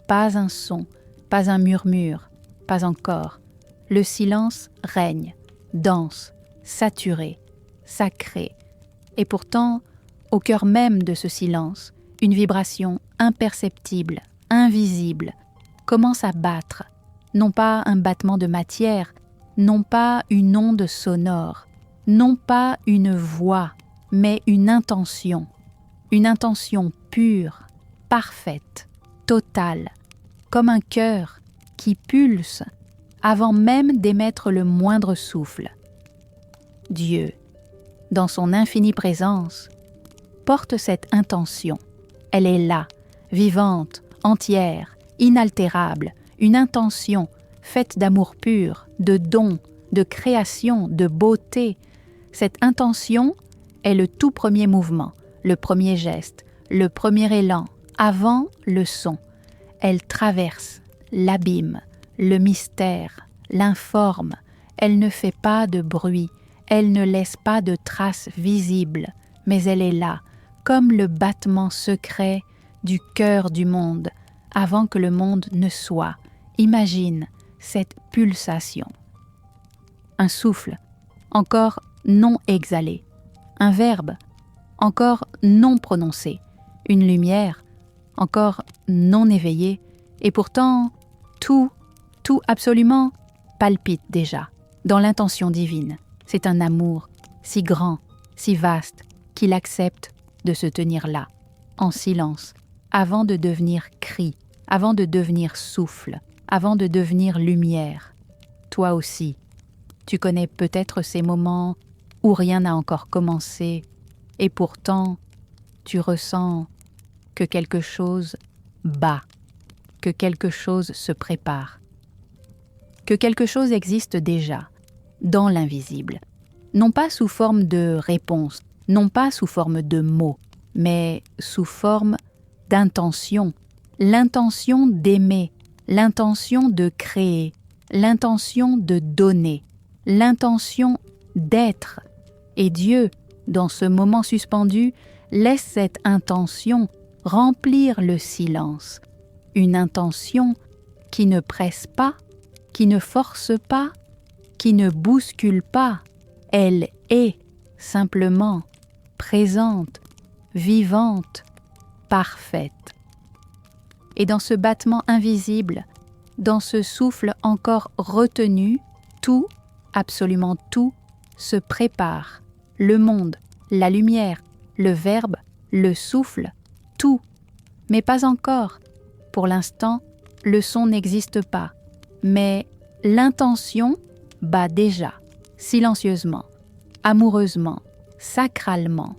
pas un son, pas un murmure, pas encore. Le silence règne, danse, saturé, sacré. Et pourtant, au cœur même de ce silence, une vibration imperceptible, invisible, commence à battre, non pas un battement de matière, non pas une onde sonore, non pas une voix, mais une intention pure, parfaite, totale, comme un cœur qui pulse avant même d'émettre le moindre souffle. Dieu, dans son infinie présence, porte cette intention. Elle est là, vivante, entière, inaltérable, une intention faite d'amour pur, de don, de création, de beauté. Cette intention est le tout premier mouvement, le premier geste, le premier élan, avant le son. Elle traverse l'abîme, le mystère, l'informe. Elle ne fait pas de bruit, elle ne laisse pas de traces visibles, mais elle est là, comme le battement secret du cœur du monde, avant que le monde ne soit. Imagine cette pulsation. Un souffle, encore non exhalé. Un verbe, encore non prononcé. Une lumière, encore non éveillée. Et pourtant, tout absolument, palpite déjà, dans l'intention divine. C'est un amour si grand, si vaste, qu'il accepte de se tenir là, en silence, avant de devenir cri, avant de devenir souffle, avant de devenir lumière. Toi aussi, tu connais peut-être ces moments où rien n'a encore commencé, et pourtant, tu ressens que quelque chose bat, que quelque chose se prépare, que quelque chose existe déjà, dans l'invisible, non pas sous forme de réponse, non pas sous forme de mots, mais sous forme d'intention, l'intention d'aimer, l'intention de créer, l'intention de donner, l'intention d'être. Et Dieu, dans ce moment suspendu, laisse cette intention remplir le silence. Une intention qui ne presse pas, qui ne force pas, qui ne bouscule pas. Elle est simplement présente, vivante, parfaite. Et dans ce battement invisible, dans ce souffle encore retenu, tout, absolument tout, se prépare. Le monde, la lumière, le verbe, le souffle, tout. Mais pas encore. Pour l'instant, le son n'existe pas. Mais l'intention bat déjà, silencieusement, amoureusement, sacralement.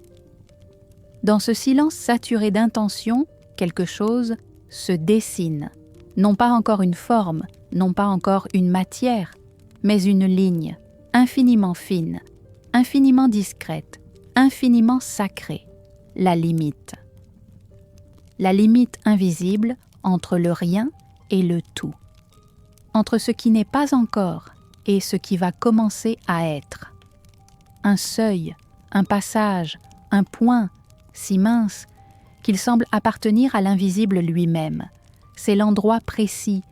Dans ce silence saturé d'intention, quelque chose se dessine. Non pas encore une forme, non pas encore une matière, mais une ligne, infiniment fine, infiniment discrète, infiniment sacrée, la limite. La limite invisible entre le rien et le tout, entre ce qui n'est pas encore et ce qui va commencer à être. Un seuil, un passage, un point, si mince qu'il semble appartenir à l'invisible lui-même. C'est l'endroit précis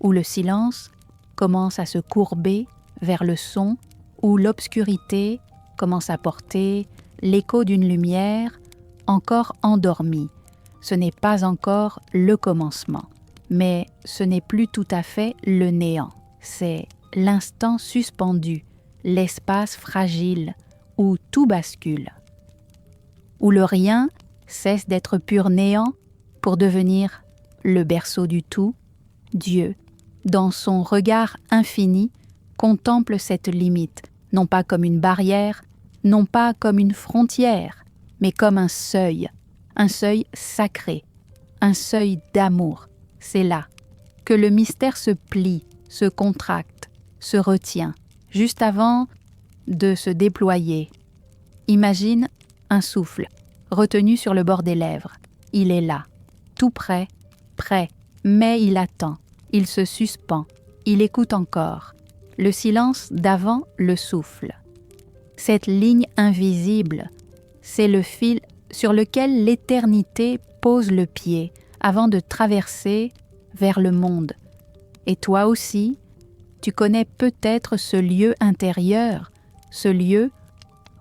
où le silence commence à se courber vers le son, où l'obscurité commence à porter l'écho d'une lumière encore endormie. Ce n'est pas encore le commencement, mais ce n'est plus tout à fait le néant. C'est l'instant suspendu, l'espace fragile où tout bascule, où le rien cesse d'être pur néant pour devenir le berceau du tout. Dieu, dans son regard infini, contemple cette limite, non pas comme une barrière, non pas comme une frontière, mais comme un seuil sacré, un seuil d'amour. C'est là que le mystère se plie, se contracte, se retient, juste avant de se déployer. Imagine un souffle, retenu sur le bord des lèvres. Il est là, tout près, prêt, mais il attend, il se suspend, il écoute encore. Le silence d'avant le souffle. Cette ligne invisible, c'est le fil sur lequel l'éternité pose le pied avant de traverser vers le monde. Et toi aussi, tu connais peut-être ce lieu intérieur, ce lieu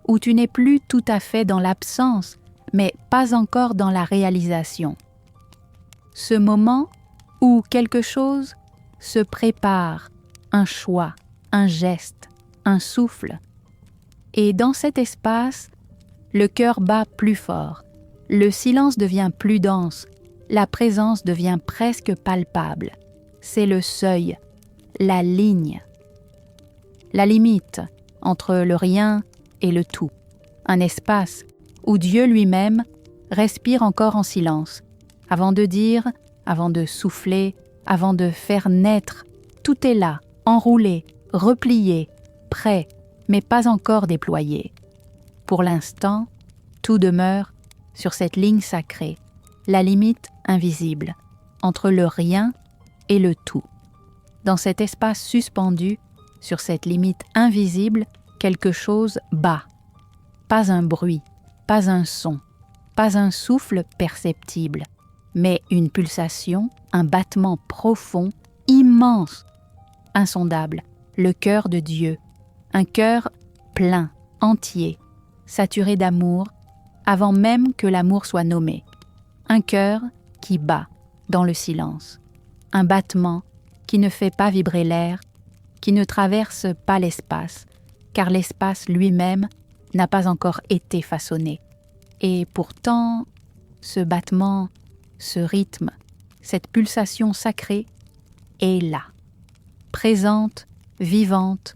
où tu n'es plus tout à fait dans l'absence, mais pas encore dans la réalisation. Ce moment où quelque chose se prépare, un choix, un geste, un souffle. Et dans cet espace, le cœur bat plus fort, le silence devient plus dense, la présence devient presque palpable. C'est le seuil, la ligne, la limite entre le rien et le tout. Un espace où Dieu lui-même respire encore en silence, avant de dire, avant de souffler, avant de faire naître. Tout est là, enroulé, replié, prêt, mais pas encore déployé. Pour l'instant, tout demeure sur cette ligne sacrée, la limite invisible, entre le rien et le tout. Dans cet espace suspendu, sur cette limite invisible, quelque chose bat. Pas un bruit, pas un son, pas un souffle perceptible, mais une pulsation, un battement profond, immense, insondable, le cœur de Dieu, un cœur plein, entier, saturé d'amour, avant même que l'amour soit nommé. Un cœur qui bat dans le silence, un battement qui ne fait pas vibrer l'air, qui ne traverse pas l'espace, car l'espace lui-même n'a pas encore été façonné. Et pourtant, ce battement, ce rythme, cette pulsation sacrée est là, présente, vivante,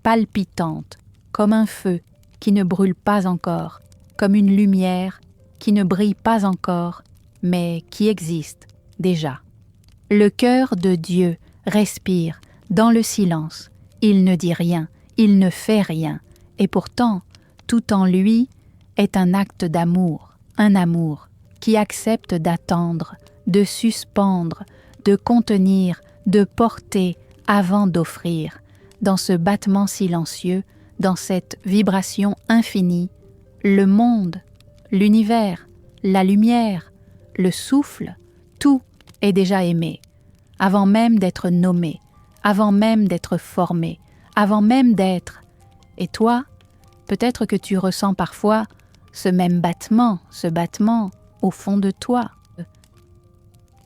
palpitante, comme un feu qui ne brûle pas encore, comme une lumière qui ne brille pas encore, mais qui existe déjà. Le cœur de Dieu respire dans le silence. Il ne dit rien, il ne fait rien, et pourtant, tout en lui est un acte d'amour, un amour qui accepte d'attendre, de suspendre, de contenir, de porter avant d'offrir. Dans ce battement silencieux, dans cette vibration infinie, le monde, l'univers, la lumière, le souffle, tout est déjà aimé, avant même d'être nommé, avant même d'être formé, avant même d'être. Et toi, peut-être que tu ressens parfois ce même battement, au fond de toi.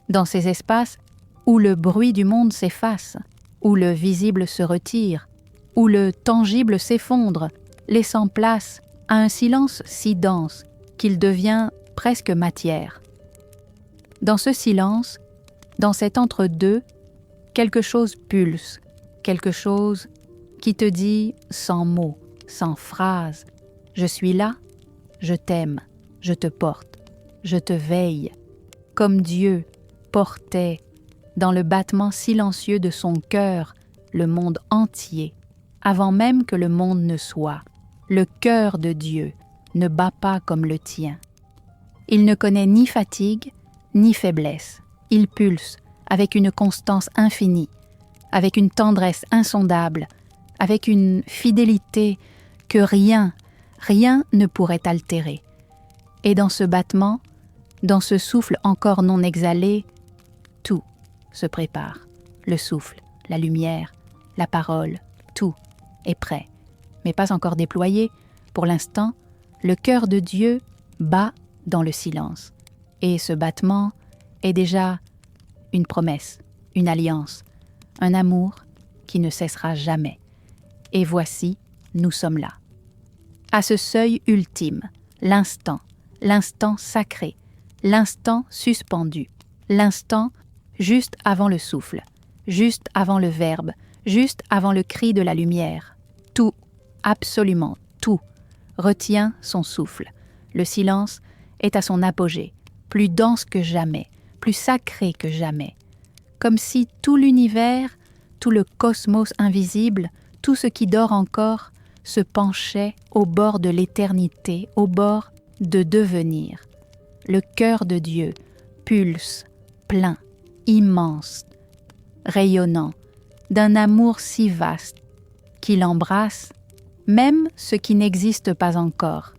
Dans ces espaces où le bruit du monde s'efface, où le visible se retire, où le tangible s'effondre, laissant place à un silence si dense qu'il devient presque matière. Dans ce silence, dans cet entre-deux, quelque chose pulse, quelque chose qui te dit sans mots, sans phrase, « Je suis là, je t'aime, je te porte, je te veille », comme Dieu portait dans le battement silencieux de son cœur le monde entier, avant même que le monde ne soit. Le cœur de Dieu ne bat pas comme le tien. Il ne connaît ni fatigue, ni faiblesse. Il pulse avec une constance infinie, avec une tendresse insondable, avec une fidélité que rien ne pourrait altérer. Et dans ce battement, dans ce souffle encore non exhalé, tout se prépare. Le souffle, la lumière, la parole, tout est prêt, mais pas encore déployé. Pour l'instant, le cœur de Dieu bat dans le silence. Et ce battement est déjà une promesse, une alliance, un amour qui ne cessera jamais. Et voici, nous sommes là. À ce seuil ultime, l'instant sacré, l'instant suspendu, l'instant juste avant le souffle, juste avant le verbe, juste avant le cri de la lumière. Tout, absolument tout, retient son souffle. Le silence est à son apogée, plus dense que jamais, plus sacré que jamais. Comme si tout l'univers, tout le cosmos invisible, tout ce qui dort encore, se penchait au bord de l'éternité, au bord de devenir. Le cœur de Dieu pulse, plein, immense, rayonnant, d'un amour si vaste qu'il embrasse même ce qui n'existe pas encore.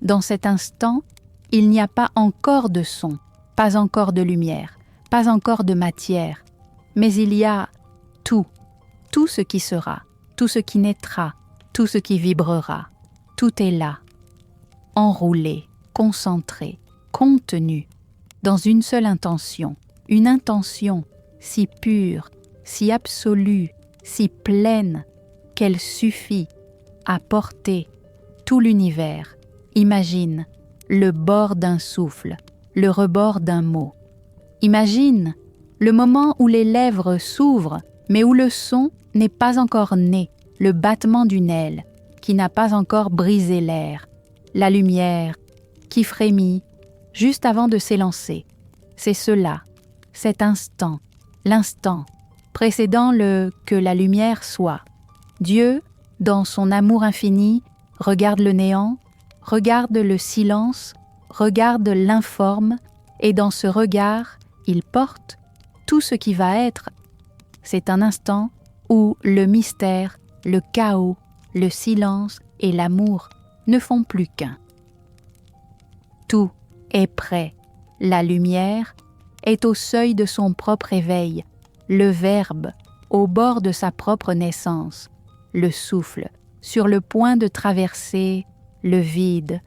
Dans cet instant, il n'y a pas encore de son, pas encore de lumière, pas encore de matière, mais il y a tout ce qui sera, tout ce qui naîtra, tout ce qui vibrera. Tout est là, enroulé, concentré, contenu, dans une seule intention, une intention si pure, si absolue, si pleine, qu'elle suffit à porter tout l'univers. Imagine le bord d'un souffle, le rebord d'un mot. Imagine le moment où les lèvres s'ouvrent, mais où le son n'est pas encore né, le battement d'une aile qui n'a pas encore brisé l'air, la lumière qui frémit juste avant de s'élancer. C'est cela, cet instant, l'instant précédant le « que la lumière soit ». Dieu, dans son amour infini, regarde le néant, regarde le silence, regarde l'informe, et dans ce regard, il porte tout ce qui va être. C'est un instant où le mystère, le chaos, le silence et l'amour ne font plus qu'un. Tout est prêt. La lumière est au seuil de son propre éveil, le Verbe au bord de sa propre naissance, le souffle sur le point de traverser le vide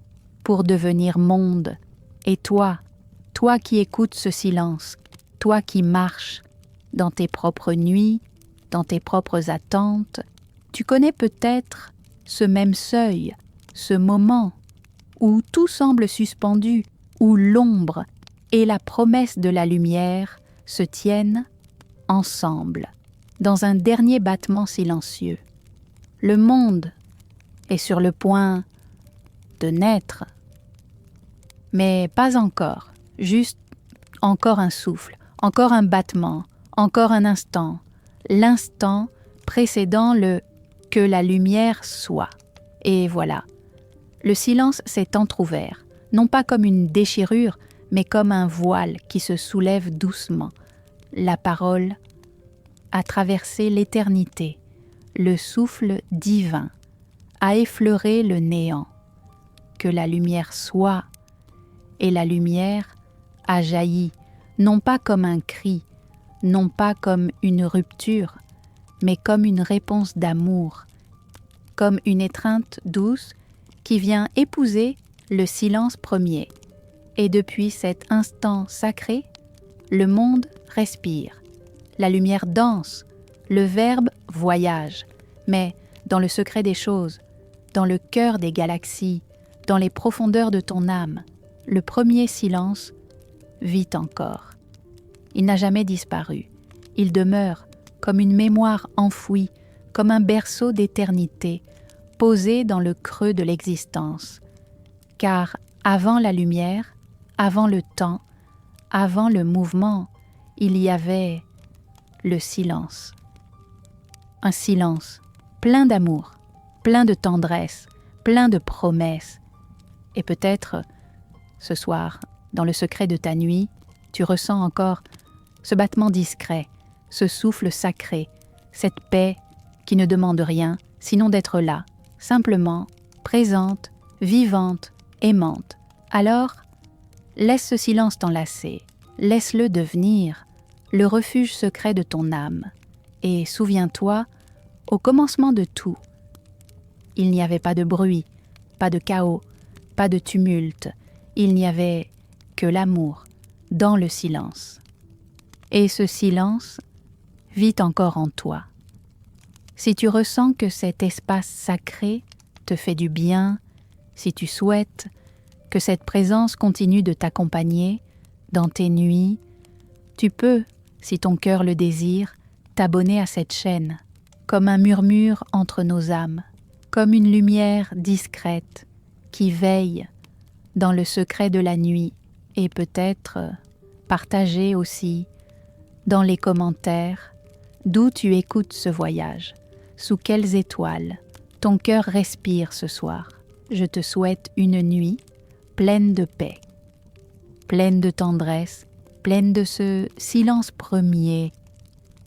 pour devenir monde. Et toi qui écoutes ce silence, toi qui marches dans tes propres nuits, dans tes propres attentes, tu connais peut-être ce même seuil, ce moment où tout semble suspendu, où l'ombre et la promesse de la lumière se tiennent ensemble, dans un dernier battement silencieux. Le monde est sur le point de naître, mais pas encore, juste encore un souffle, encore un battement, encore un instant, l'instant précédant le « que la lumière soit ». Et voilà, le silence s'est entr'ouvert, non pas comme une déchirure, mais comme un voile qui se soulève doucement. La parole a traversé l'éternité, le souffle divin a effleuré le néant. Que la lumière soit, et la lumière a jailli, non pas comme un cri, non pas comme une rupture, mais comme une réponse d'amour, comme une étreinte douce qui vient épouser le silence premier. Et depuis cet instant sacré, le monde respire, la lumière danse, le verbe voyage, mais dans le secret des choses, dans le cœur des galaxies, dans les profondeurs de ton âme, le premier silence vit encore. Il n'a jamais disparu, il demeure comme une mémoire enfouie, comme un berceau d'éternité, posé dans le creux de l'existence. Car avant la lumière, avant le temps, avant le mouvement, il y avait le silence. Un silence plein d'amour, plein de tendresse, plein de promesses. Et peut-être, ce soir, dans le secret de ta nuit, tu ressens encore ce battement discret, ce souffle sacré, cette paix qui ne demande rien, sinon d'être là, simplement, présente, vivante, aimante. Alors, laisse ce silence t'enlacer, laisse-le devenir le refuge secret de ton âme. Et souviens-toi, au commencement de tout, il n'y avait pas de bruit, pas de chaos, pas de tumulte, il n'y avait que l'amour dans le silence. Et ce silence vit encore en toi. Si tu ressens que cet espace sacré te fait du bien, si tu souhaites que cette présence continue de t'accompagner dans tes nuits, tu peux, si ton cœur le désire, t'abonner à cette chaîne, comme un murmure entre nos âmes, comme une lumière discrète qui veille dans le secret de la nuit et peut-être partagée aussi dans les commentaires d'où tu écoutes ce voyage, sous quelles étoiles ton cœur respire ce soir. Je te souhaite une nuit pleine de paix, pleine de tendresse, pleine de ce silence premier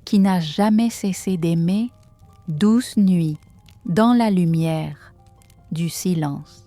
qui n'a jamais cessé d'aimer. Douce nuit dans la lumière du silence.